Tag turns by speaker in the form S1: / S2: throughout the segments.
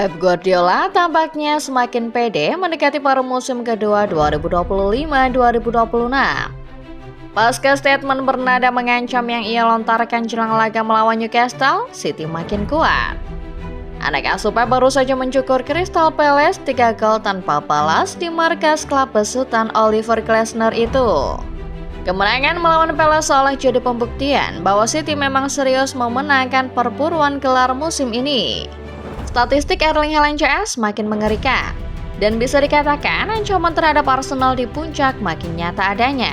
S1: Pep Guardiola tampaknya semakin pede mendekati paruh musim kedua 2025-2026. Pasca statement bernada mengancam yang ia lontarkan jelang laga melawan Newcastle, City makin kuat. Anak asuh Pep baru saja mencukur Crystal Palace 3 gol tanpa balas di markas klub besutan Oliver Glasner itu. Kemenangan melawan Palace seolah jadi pembuktian bahwa City memang serius memenangkan perburuan gelar musim ini. Statistik Erling Haaland CS makin mengerikan, dan bisa dikatakan ancaman terhadap Arsenal di puncak makin nyata adanya.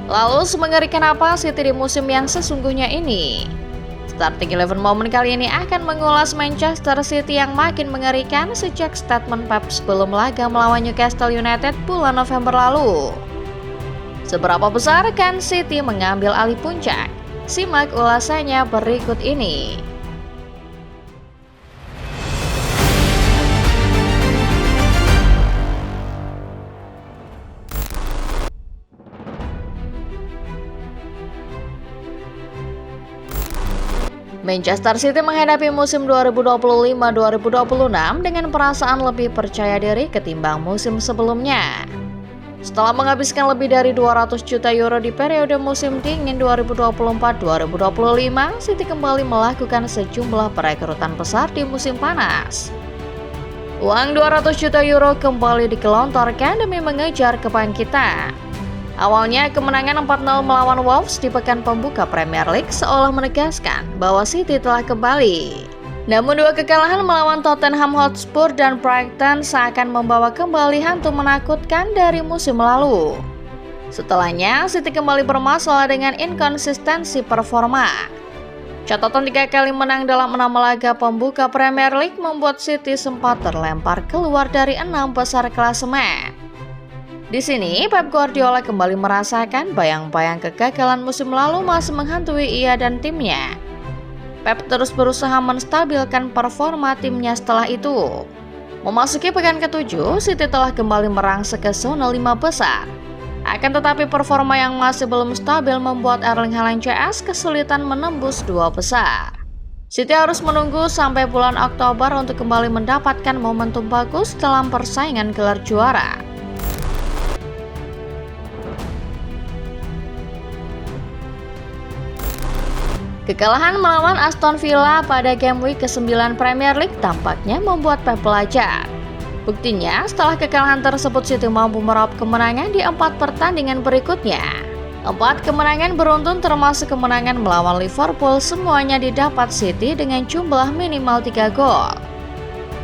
S1: Lalu semengerikan apa City di musim yang sesungguhnya ini? Starting 11 Moment kali ini akan mengulas Manchester City yang makin mengerikan sejak statement Pep sebelum laga melawan Newcastle United bulan November lalu. Seberapa besar kan City mengambil alih puncak? Simak ulasannya berikut ini. Manchester City menghadapi musim 2025-2026 dengan perasaan lebih percaya diri ketimbang musim sebelumnya. Setelah menghabiskan lebih dari 200 juta euro di periode musim dingin 2024-2025, City kembali melakukan sejumlah perekrutan besar di musim panas. Uang 200 juta euro kembali digelontorkan demi mengejar kebangkitan. Awalnya kemenangan 4-0 melawan Wolves di pekan pembuka Premier League seolah menegaskan bahwa City telah kembali. Namun dua kekalahan melawan Tottenham Hotspur dan Brighton seakan membawa kembali hantu menakutkan dari musim lalu. Setelahnya, City kembali bermasalah dengan inkonsistensi performa. Catatan 3 kali menang dalam 6 laga pembuka Premier League membuat City sempat terlempar keluar dari 6 besar klasemen. Di sini, Pep Guardiola kembali merasakan bayang-bayang kegagalan musim lalu masih menghantui ia dan timnya. Pep terus berusaha menstabilkan performa timnya setelah itu. Memasuki pekan ke-7, City telah kembali merangsek ke zona 5 besar. Akan tetapi performa yang masih belum stabil membuat Erling Haaland CS kesulitan menembus 2 besar. City harus menunggu sampai bulan Oktober untuk kembali mendapatkan momentum bagus dalam persaingan gelar juara. Kekalahan melawan Aston Villa pada game week ke-9 Premier League tampaknya membuat Pep belajar. Buktinya, setelah kekalahan tersebut City mampu meraup kemenangan di 4 pertandingan berikutnya. 4 kemenangan beruntun termasuk kemenangan melawan Liverpool semuanya didapat City dengan jumlah minimal 3 gol.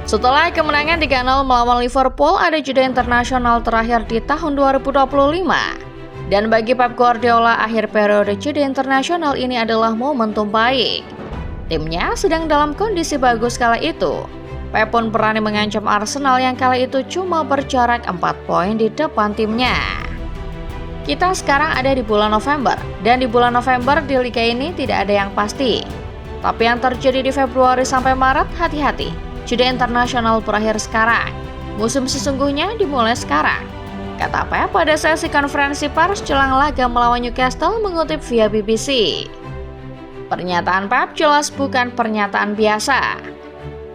S1: Setelah kemenangan 3-0 melawan Liverpool, ada jeda internasional terakhir di tahun 2025. Dan bagi Pep Guardiola, akhir periode jeda internasional ini adalah momentum baik. Timnya sedang dalam kondisi bagus kala itu. Pep pun berani mengancam Arsenal yang kala itu cuma berjarak 4 poin di depan timnya. Kita sekarang ada di bulan November, dan di bulan November di liga ini tidak ada yang pasti. Tapi yang terjadi di Februari sampai Maret, hati-hati. Jeda internasional berakhir sekarang. Musim sesungguhnya dimulai sekarang, kata Pep pada sesi konferensi pers jelang laga melawan Newcastle mengutip via BBC. Pernyataan Pep jelas bukan pernyataan biasa.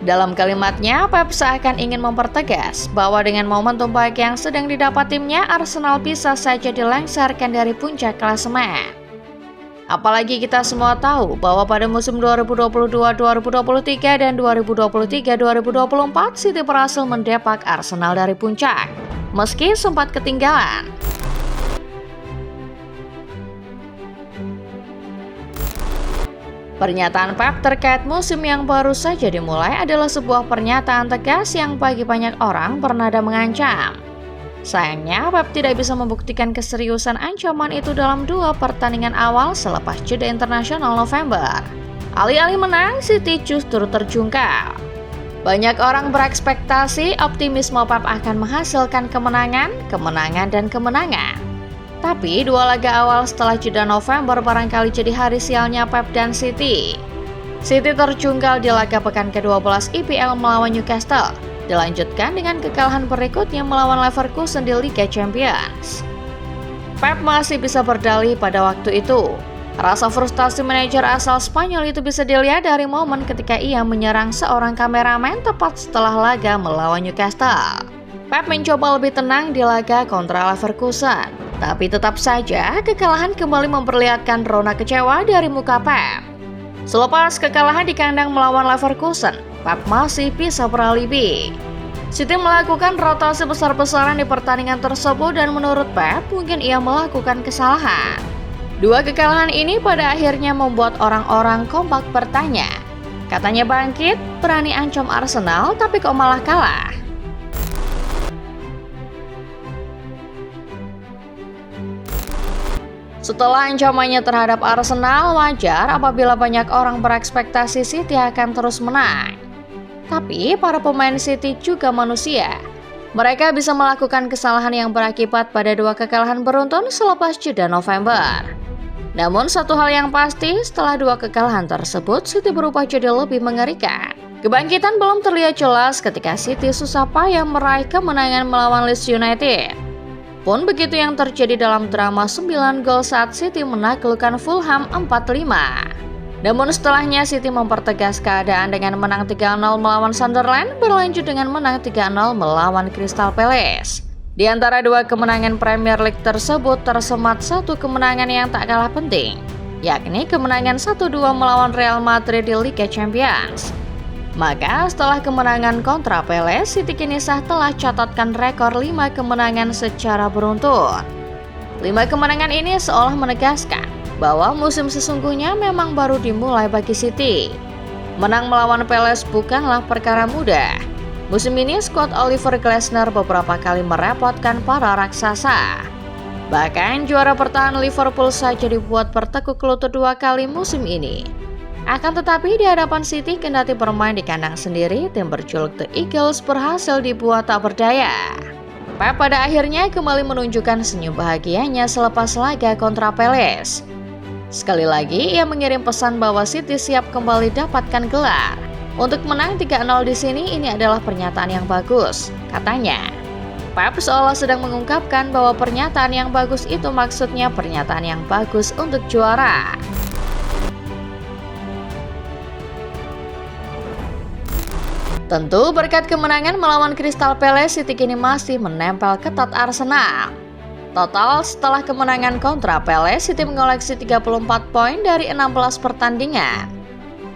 S1: Dalam kalimatnya, Pep seakan ingin mempertegas bahwa dengan momentum baik yang sedang didapat timnya, Arsenal bisa saja dilengsarkan dari puncak klasemen. Apalagi kita semua tahu bahwa pada musim 2022-2023 dan 2023-2024, City berhasil mendepak Arsenal dari puncak, meski sempat ketinggalan. Pernyataan Pep terkait musim yang baru saja dimulai adalah sebuah pernyataan tegas yang bagi banyak orang bernada mengancam. Sayangnya, Pep tidak bisa membuktikan keseriusan ancaman itu dalam 2 pertandingan awal selepas jeda internasional November. Alih-alih menang, City justru terjungkal. Banyak orang berekspektasi optimisme Pep akan menghasilkan kemenangan, dan kemenangan. Tapi 2 laga awal setelah jeda November barangkali jadi hari sialnya Pep dan City. City terjungkal di laga pekan ke-12 IPL melawan Newcastle, dilanjutkan dengan kekalahan berikutnya melawan Leverkusen di Liga Champions. Pep masih bisa berdalih pada waktu itu Rasa frustasi manajer asal Spanyol itu bisa dilihat dari momen ketika ia menyerang seorang kameramen tepat setelah laga melawan Newcastle. Pep mencoba lebih tenang di laga kontra Leverkusen, tapi tetap saja kekalahan kembali memperlihatkan rona kecewa dari muka Pep. Selepas kekalahan di kandang melawan Leverkusen, Pep masih bisa beralibi. City melakukan rotasi besar-besaran di pertandingan tersebut dan menurut Pep mungkin ia melakukan kesalahan. Dua kekalahan ini pada akhirnya membuat orang-orang kompak bertanya. Katanya bangkit, berani ancam Arsenal tapi kok malah kalah. Setelah ancamannya terhadap Arsenal, wajar apabila banyak orang berekspektasi City akan terus menang. Tapi para pemain City juga manusia. Mereka bisa melakukan kesalahan yang berakibat pada dua kekalahan beruntun selepas jeda November. Namun satu hal yang pasti, setelah dua kekalahan tersebut, City berubah jadi lebih mengerikan. Kebangkitan belum terlihat jelas ketika City susah payah meraih kemenangan melawan Leeds United. Pun begitu yang terjadi dalam drama 9 gol saat City menaklukkan Fulham 4-5. Namun setelahnya City mempertegas keadaan dengan menang 3-0 melawan Sunderland, berlanjut dengan menang 3-0 melawan Crystal Palace. Di antara dua kemenangan Premier League tersebut tersemat satu kemenangan yang tak kalah penting, yakni kemenangan 1-2 melawan Real Madrid di Liga Champions. Maka setelah kemenangan kontra Palace, City kini telah catatkan rekor 5 kemenangan secara beruntun. 5 kemenangan ini seolah menegaskan bahwa musim sesungguhnya memang baru dimulai bagi City. Menang melawan Palace bukanlah perkara mudah. Musim ini skuad Oliver Glasner beberapa kali merepotkan para raksasa. Bahkan juara bertahan Liverpool saja dibuat bertekuk lutut 2 kali musim ini. Akan tetapi di hadapan City kendati bermain di kandang sendiri, tim berjuluk The Eagles berhasil dibuat tak berdaya. Pep pada akhirnya kembali menunjukkan senyum bahagianya selepas laga kontra Palace. Sekali lagi ia mengirim pesan bahwa City siap kembali dapatkan gelar. Untuk menang 3-0 di sini ini adalah pernyataan yang bagus, katanya. Pep seolah sedang mengungkapkan bahwa pernyataan yang bagus itu maksudnya pernyataan yang bagus untuk juara. Tentu berkat kemenangan melawan Crystal Palace, City kini masih menempel ketat Arsenal. Total setelah kemenangan kontra Palace, City mengoleksi 34 poin dari 16 pertandingan.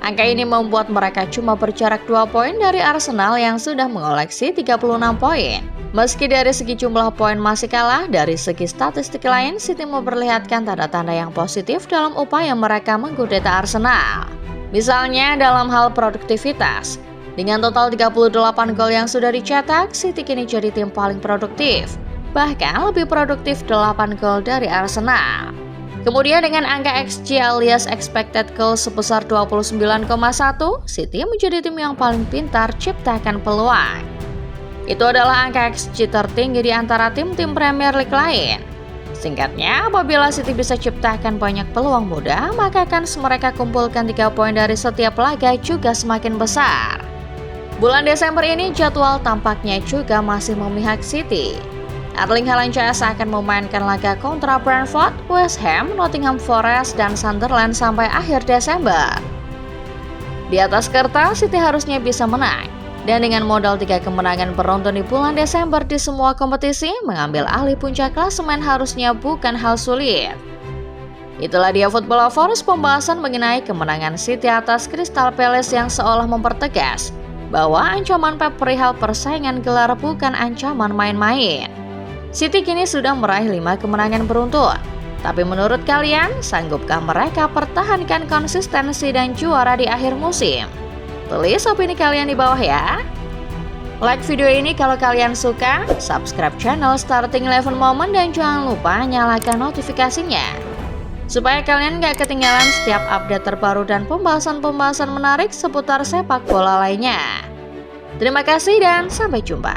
S1: Angka ini membuat mereka cuma berjarak 2 poin dari Arsenal yang sudah mengoleksi 36 poin. Meski dari segi jumlah poin masih kalah, dari segi statistik lain, City memperlihatkan tanda-tanda yang positif dalam upaya mereka mengkudeta Arsenal. Misalnya dalam hal produktivitas. Dengan total 38 gol yang sudah dicetak, City kini jadi tim paling produktif. Bahkan lebih produktif 8 gol dari Arsenal. Kemudian dengan angka XG alias expected goal sebesar 29,1, City menjadi tim yang paling pintar ciptakan peluang. Itu adalah angka XG tertinggi di antara tim-tim Premier League lain. Singkatnya, apabila City bisa ciptakan banyak peluang mudah, maka kans mereka kumpulkan 3 poin dari setiap laga juga semakin besar. Bulan Desember ini jadwal tampaknya juga masih memihak City. Erling Haaland CS akan memainkan laga kontra Brentford, West Ham, Nottingham Forest, dan Sunderland sampai akhir Desember. Di atas kertas, City harusnya bisa menang. Dan dengan modal 3 kemenangan beruntun di bulan Desember di semua kompetisi, mengambil alih puncak klasemen harusnya bukan hal sulit. Itulah dia Football Lovers, pembahasan mengenai kemenangan City atas Crystal Palace yang seolah mempertegas bahwa ancaman Pep perihal persaingan gelar bukan ancaman main-main. City kini sudah meraih 5 kemenangan beruntun. Tapi menurut kalian, sanggupkah mereka pertahankan konsistensi dan juara di akhir musim? Tulis opini kalian di bawah ya. Like video ini kalau kalian suka, subscribe channel Starting 11 Moment dan jangan lupa nyalakan notifikasinya. Supaya kalian gak ketinggalan setiap update terbaru dan pembahasan-pembahasan menarik seputar sepak bola lainnya. Terima kasih dan sampai jumpa.